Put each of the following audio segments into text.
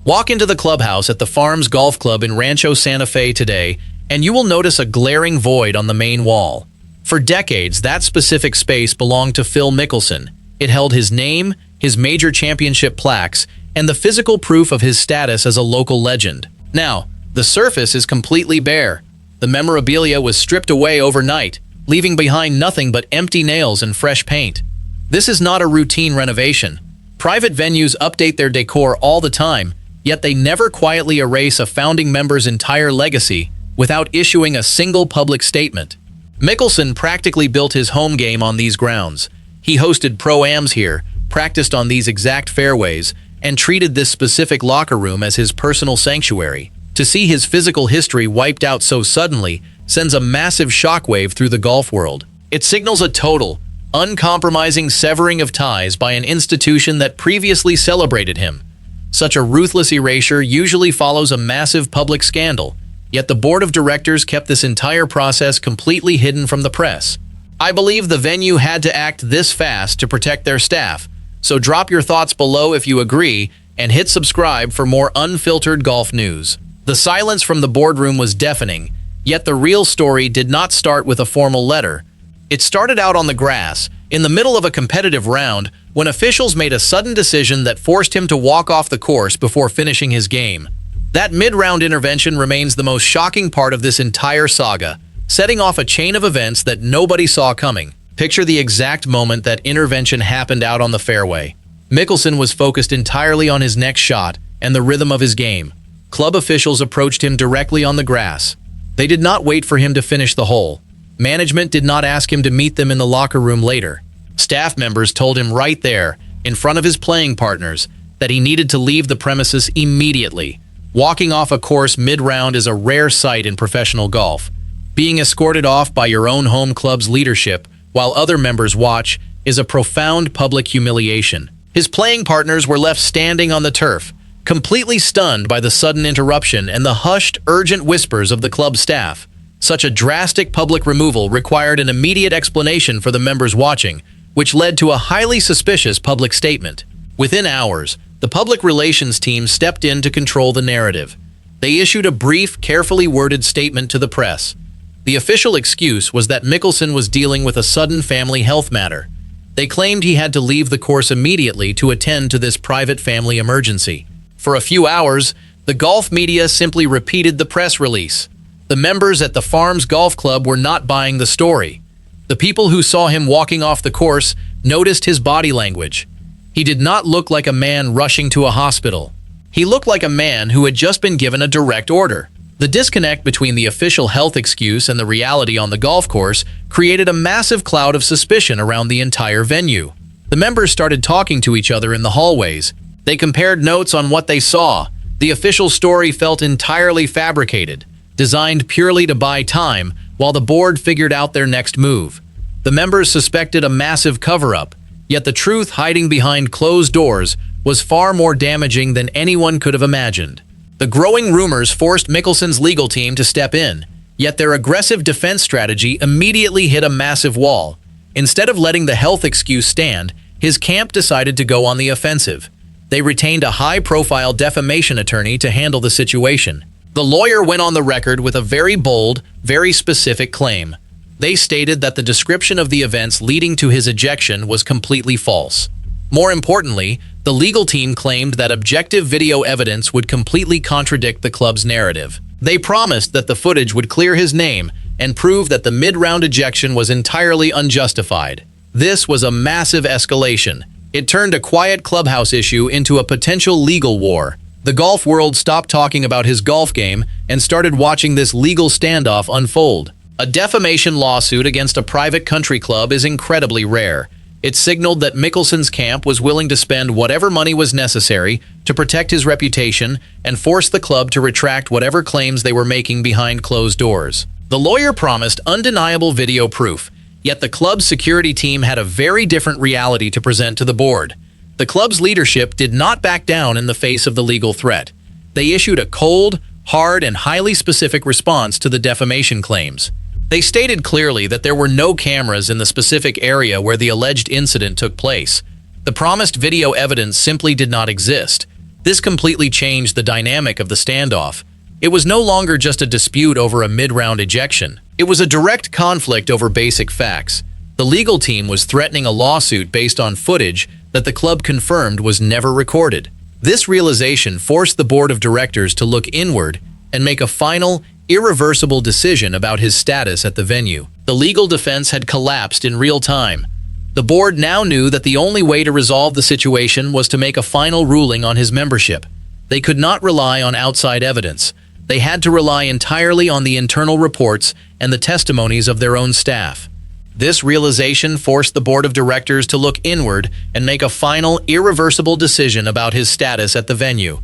Walk into the clubhouse at the Farms Golf Club in Rancho Santa Fe today, and you will notice a glaring void on the main wall. For decades, that specific space belonged to Phil Mickelson. It held his name, his major championship plaques, and the physical proof of his status as a local legend. Now, the surface is completely bare. The memorabilia was stripped away overnight, leaving behind nothing but empty nails and fresh paint. This is not a routine renovation. Private venues update their decor all the time, yet they never quietly erase a founding member's entire legacy without issuing a single public statement. Mickelson practically built his home game on these grounds. He hosted pro-ams here, practiced on these exact fairways, and treated this specific locker room as his personal sanctuary. To see his physical history wiped out so suddenly sends a massive shockwave through the golf world. It signals a total, uncompromising severing of ties by an institution that previously celebrated him. Such a ruthless erasure usually follows a massive public scandal, yet the board of directors kept this entire process completely hidden from the press. I believe the venue had to act this fast to protect their staff, so drop your thoughts below if you agree and hit subscribe for more unfiltered golf news. The silence from the boardroom was deafening, yet the real story did not start with a formal letter. It started out on the grass, in the middle of a competitive round, when officials made a sudden decision that forced him to walk off the course before finishing his game. That mid-round intervention remains the most shocking part of this entire saga, setting off a chain of events that nobody saw coming. Picture the exact moment that intervention happened out on the fairway. Mickelson was focused entirely on his next shot and the rhythm of his game. Club officials approached him directly on the grass. They did not wait for him to finish the hole. Management did not ask him to meet them in the locker room later. Staff members told him right there, in front of his playing partners, that he needed to leave the premises immediately. Walking off a course mid-round is a rare sight in professional golf. Being escorted off by your own home club's leadership while other members watch is a profound public humiliation. His playing partners were left standing on the turf, completely stunned by the sudden interruption and the hushed, urgent whispers of the club staff. Such a drastic public removal required an immediate explanation for the members watching, which led to a highly suspicious public statement. Within hours, the public relations team stepped in to control the narrative. They issued a brief, carefully worded statement to the press. The official excuse was that Mickelson was dealing with a sudden family health matter. They claimed he had to leave the course immediately to attend to this private family emergency. For a few hours, the golf media simply repeated the press release. The members at the Farms Golf Club were not buying the story. The people who saw him walking off the course noticed his body language. He did not look like a man rushing to a hospital. He looked like a man who had just been given a direct order. The disconnect between the official health excuse and the reality on the golf course created a massive cloud of suspicion around the entire venue. The members started talking to each other in the hallways. They compared notes on what they saw. The official story felt entirely fabricated, designed purely to buy time, while the board figured out their next move. The members suspected a massive cover-up, yet the truth hiding behind closed doors was far more damaging than anyone could have imagined. The growing rumors forced Mickelson's legal team to step in, yet their aggressive defense strategy immediately hit a massive wall. Instead of letting the health excuse stand, his camp decided to go on the offensive. They retained a high-profile defamation attorney to handle the situation. The lawyer went on the record with a very bold, very specific claim. They stated that the description of the events leading to his ejection was completely false. More importantly, the legal team claimed that objective video evidence would completely contradict the club's narrative. They promised that the footage would clear his name and prove that the mid-round ejection was entirely unjustified. This was a massive escalation. It turned a quiet clubhouse issue into a potential legal war. The golf world stopped talking about his golf game and started watching this legal standoff unfold. A defamation lawsuit against a private country club is incredibly rare. It signaled that Mickelson's camp was willing to spend whatever money was necessary to protect his reputation and force the club to retract whatever claims they were making behind closed doors. The lawyer promised undeniable video proof, yet the club's security team had a very different reality to present to the board. The club's leadership did not back down in the face of the legal threat. They issued a cold, hard, and highly specific response to the defamation claims. They stated clearly that there were no cameras in the specific area where the alleged incident took place. The promised video evidence simply did not exist. This completely changed the dynamic of the standoff. It was no longer just a dispute over a mid-round ejection. It was a direct conflict over basic facts. The legal team was threatening a lawsuit based on footage that the club confirmed was never recorded. This realization forced the board of directors to look inward and make a final, irreversible decision about his status at the venue. The legal defense had collapsed in real time. The board now knew that the only way to resolve the situation was to make a final ruling on his membership. They could not rely on outside evidence. They had to rely entirely on the internal reports and the testimonies of their own staff. This realization forced the board of directors to look inward and make a final, irreversible decision about his status at the venue.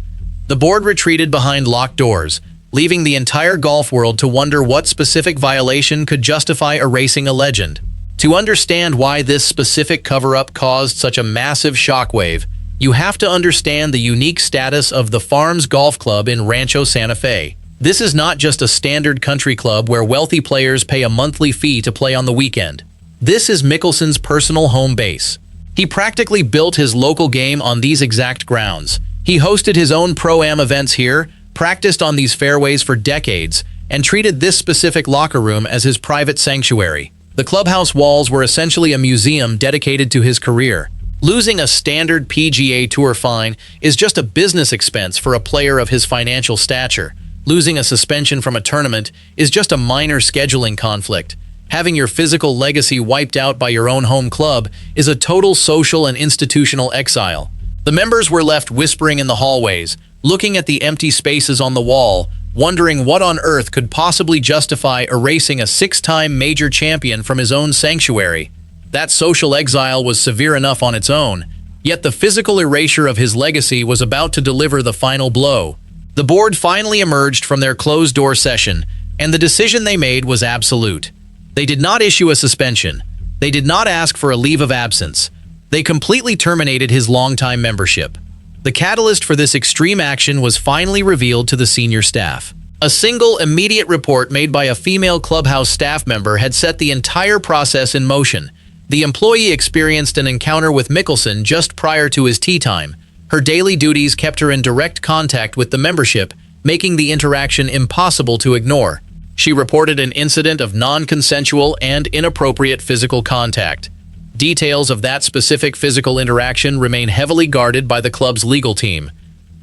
The board retreated behind locked doors, leaving the entire golf world to wonder what specific violation could justify erasing a legend. To understand why this specific cover-up caused such a massive shockwave, you have to understand the unique status of the Farms Golf Club in Rancho Santa Fe. This is not just a standard country club where wealthy players pay a monthly fee to play on the weekend. This is Mickelson's personal home base. He practically built his local game on these exact grounds. He hosted his own Pro-Am events here, practiced on these fairways for decades, and treated this specific locker room as his private sanctuary. The clubhouse walls were essentially a museum dedicated to his career. Losing a standard PGA Tour fine is just a business expense for a player of his financial stature. Losing a suspension from a tournament is just a minor scheduling conflict. Having your physical legacy wiped out by your own home club is a total social and institutional exile. The members were left whispering in the hallways, looking at the empty spaces on the wall, wondering what on earth could possibly justify erasing a six-time major champion from his own sanctuary. That social exile was severe enough on its own, yet the physical erasure of his legacy was about to deliver the final blow. The board finally emerged from their closed-door session, and the decision they made was absolute. They did not issue a suspension. They did not ask for a leave of absence. They completely terminated his longtime membership. The catalyst for this extreme action was finally revealed to the senior staff. A single, immediate report made by a female clubhouse staff member had set the entire process in motion. The employee experienced an encounter with Mickelson just prior to his tee time. Her daily duties kept her in direct contact with the membership, making the interaction impossible to ignore. She reported an incident of non-consensual and inappropriate physical contact. Details of that specific physical interaction remain heavily guarded by the club's legal team.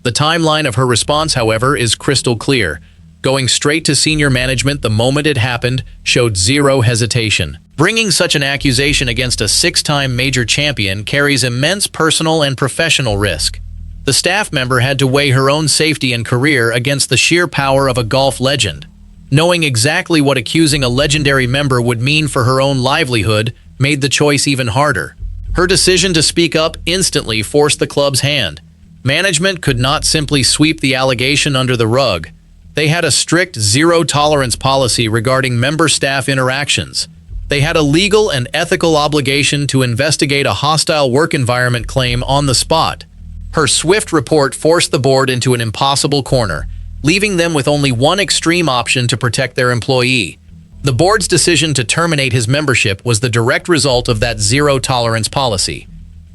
The timeline of her response, however, is crystal clear. Going straight to senior management the moment it happened showed zero hesitation. Bringing such an accusation against a six-time major champion carries immense personal and professional risk. The staff member had to weigh her own safety and career against the sheer power of a golf legend. Knowing exactly what accusing a legendary member would mean for her own livelihood made the choice even harder. Her decision to speak up instantly forced the club's hand. Management could not simply sweep the allegation under the rug. They had a strict zero-tolerance policy regarding member-staff interactions. They had a legal and ethical obligation to investigate a hostile work environment claim on the spot. Her swift report forced the board into an impossible corner, leaving them with only one extreme option to protect their employee. The board's decision to terminate his membership was the direct result of that zero-tolerance policy.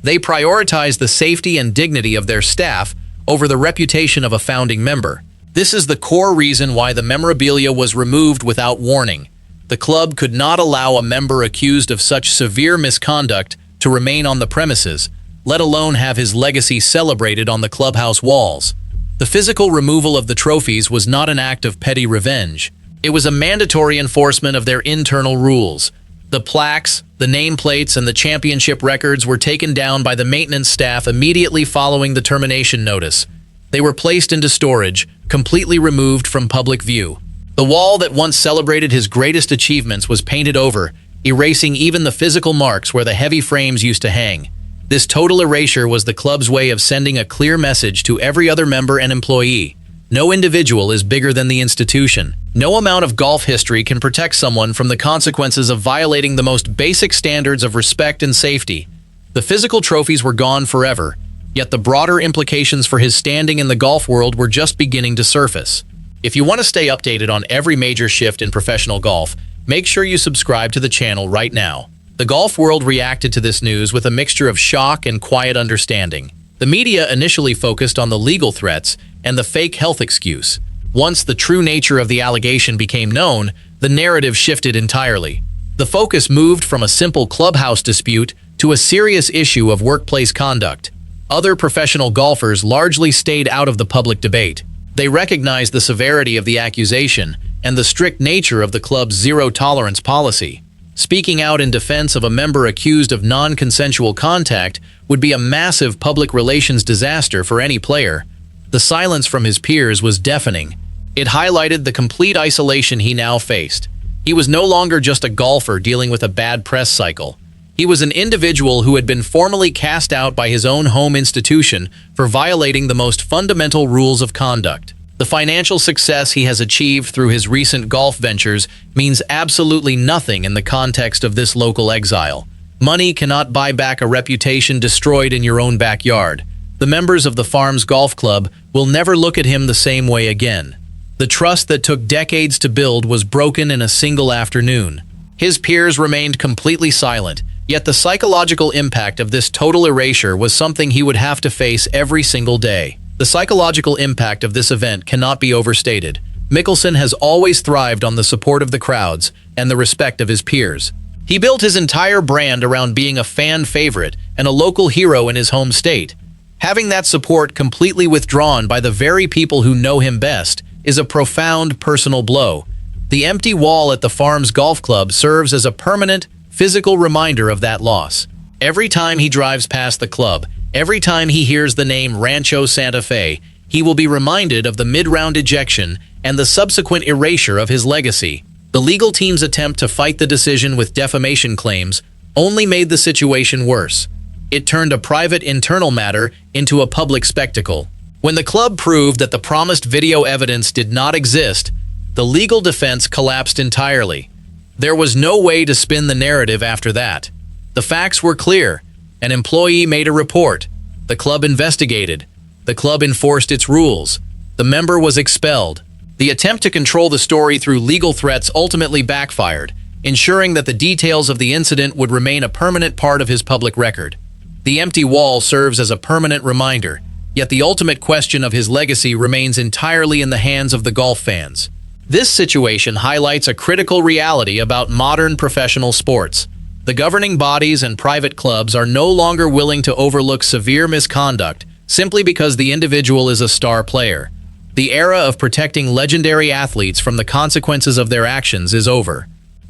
They prioritized the safety and dignity of their staff over the reputation of a founding member. This is the core reason why the memorabilia was removed without warning. The club could not allow a member accused of such severe misconduct to remain on the premises, let alone have his legacy celebrated on the clubhouse walls. The physical removal of the trophies was not an act of petty revenge. It was a mandatory enforcement of their internal rules. The plaques, the nameplates, and the championship records were taken down by the maintenance staff immediately following the termination notice. They were placed into storage, completely removed from public view. The wall that once celebrated his greatest achievements was painted over, erasing even the physical marks where the heavy frames used to hang. This total erasure was the club's way of sending a clear message to every other member and employee. No individual is bigger than the institution. No amount of golf history can protect someone from the consequences of violating the most basic standards of respect and safety. The physical trophies were gone forever, yet the broader implications for his standing in the golf world were just beginning to surface. If you want to stay updated on every major shift in professional golf, make sure you subscribe to the channel right now. The golf world reacted to this news with a mixture of shock and quiet understanding. The media initially focused on the legal threats and the fake health excuse. Once the true nature of the allegation became known, the narrative shifted entirely. The focus moved from a simple clubhouse dispute to a serious issue of workplace conduct. Other professional golfers largely stayed out of the public debate. They recognized the severity of the accusation and the strict nature of the club's zero-tolerance policy. Speaking out in defense of a member accused of non-consensual contact would be a massive public relations disaster for any player. The silence from his peers was deafening. It highlighted the complete isolation he now faced. He was no longer just a golfer dealing with a bad press cycle. He was an individual who had been formally cast out by his own home institution for violating the most fundamental rules of conduct. The financial success he has achieved through his recent golf ventures means absolutely nothing in the context of this local exile. Money cannot buy back a reputation destroyed in your own backyard. The members of the Farms Golf Club will never look at him the same way again. The trust that took decades to build was broken in a single afternoon. His peers remained completely silent, yet the psychological impact of this total erasure was something he would have to face every single day. The psychological impact of this event cannot be overstated. Mickelson has always thrived on the support of the crowds and the respect of his peers. He built his entire brand around being a fan favorite and a local hero in his home state. Having that support completely withdrawn by the very people who know him best is a profound personal blow. The empty wall at the Farms Golf Club serves as a permanent, physical reminder of that loss. Every time he drives past the club, every time he hears the name Rancho Santa Fe, he will be reminded of the mid-round ejection and the subsequent erasure of his legacy. The legal team's attempt to fight the decision with defamation claims only made the situation worse. It turned a private internal matter into a public spectacle. When the club proved that the promised video evidence did not exist, the legal defense collapsed entirely. There was no way to spin the narrative after that. The facts were clear. An employee made a report. The club investigated. The club enforced its rules. The member was expelled. The attempt to control the story through legal threats ultimately backfired, ensuring that the details of the incident would remain a permanent part of his public record. The empty wall serves as a permanent reminder, yet the ultimate question of his legacy remains entirely in the hands of the golf fans. This situation highlights a critical reality about modern professional sports. The governing bodies and private clubs are no longer willing to overlook severe misconduct simply because the individual is a star player. The era of protecting legendary athletes from the consequences of their actions is over.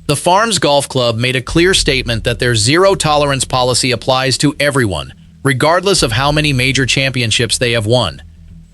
The Farms Golf Club made a clear statement that their zero-tolerance policy applies to everyone, regardless of how many major championships they have won.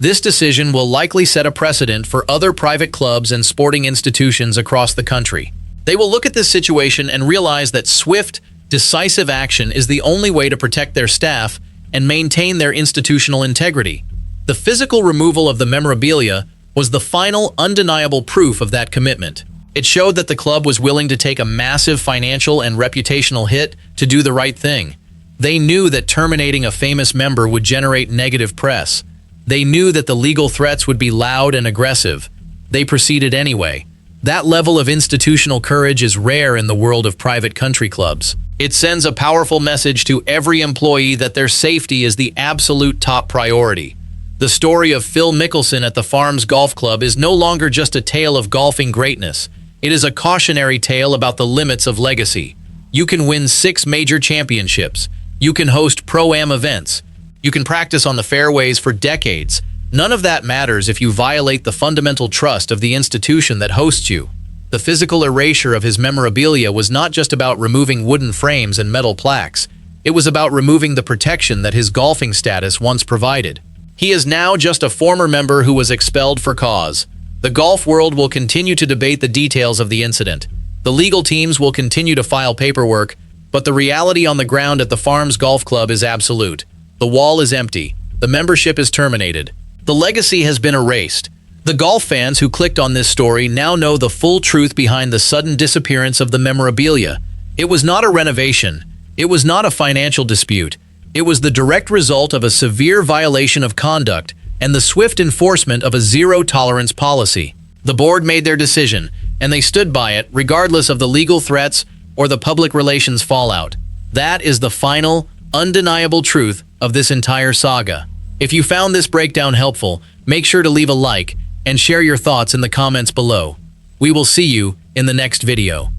This decision will likely set a precedent for other private clubs and sporting institutions across the country. They will look at this situation and realize that swift, decisive action is the only way to protect their staff and maintain their institutional integrity. The physical removal of the memorabilia was the final, undeniable proof of that commitment. It showed that the club was willing to take a massive financial and reputational hit to do the right thing. They knew that terminating a famous member would generate negative press. They knew that the legal threats would be loud and aggressive. They proceeded anyway. That level of institutional courage is rare in the world of private country clubs. It sends a powerful message to every employee that their safety is the absolute top priority. The story of Phil Mickelson at the Farms Golf Club is no longer just a tale of golfing greatness. It is a cautionary tale about the limits of legacy. You can win 6 major championships. You can host pro-am events. You can practice on the fairways for decades. None of that matters if you violate the fundamental trust of the institution that hosts you. The physical erasure of his memorabilia was not just about removing wooden frames and metal plaques. It was about removing the protection that his golfing status once provided. He is now just a former member who was expelled for cause. The golf world will continue to debate the details of the incident. The legal teams will continue to file paperwork, but the reality on the ground at the Farms Golf Club is absolute. The wall is empty. The membership is terminated. The legacy has been erased. The golf fans who clicked on this story now know the full truth behind the sudden disappearance of the memorabilia. It was not a renovation. It was not a financial dispute. It was the direct result of a severe violation of conduct and the swift enforcement of a zero-tolerance policy. The board made their decision, and they stood by it regardless of the legal threats or the public relations fallout. That is the final, undeniable truth of this entire saga. If you found this breakdown helpful, make sure to leave a like and share your thoughts in the comments below. We will see you in the next video.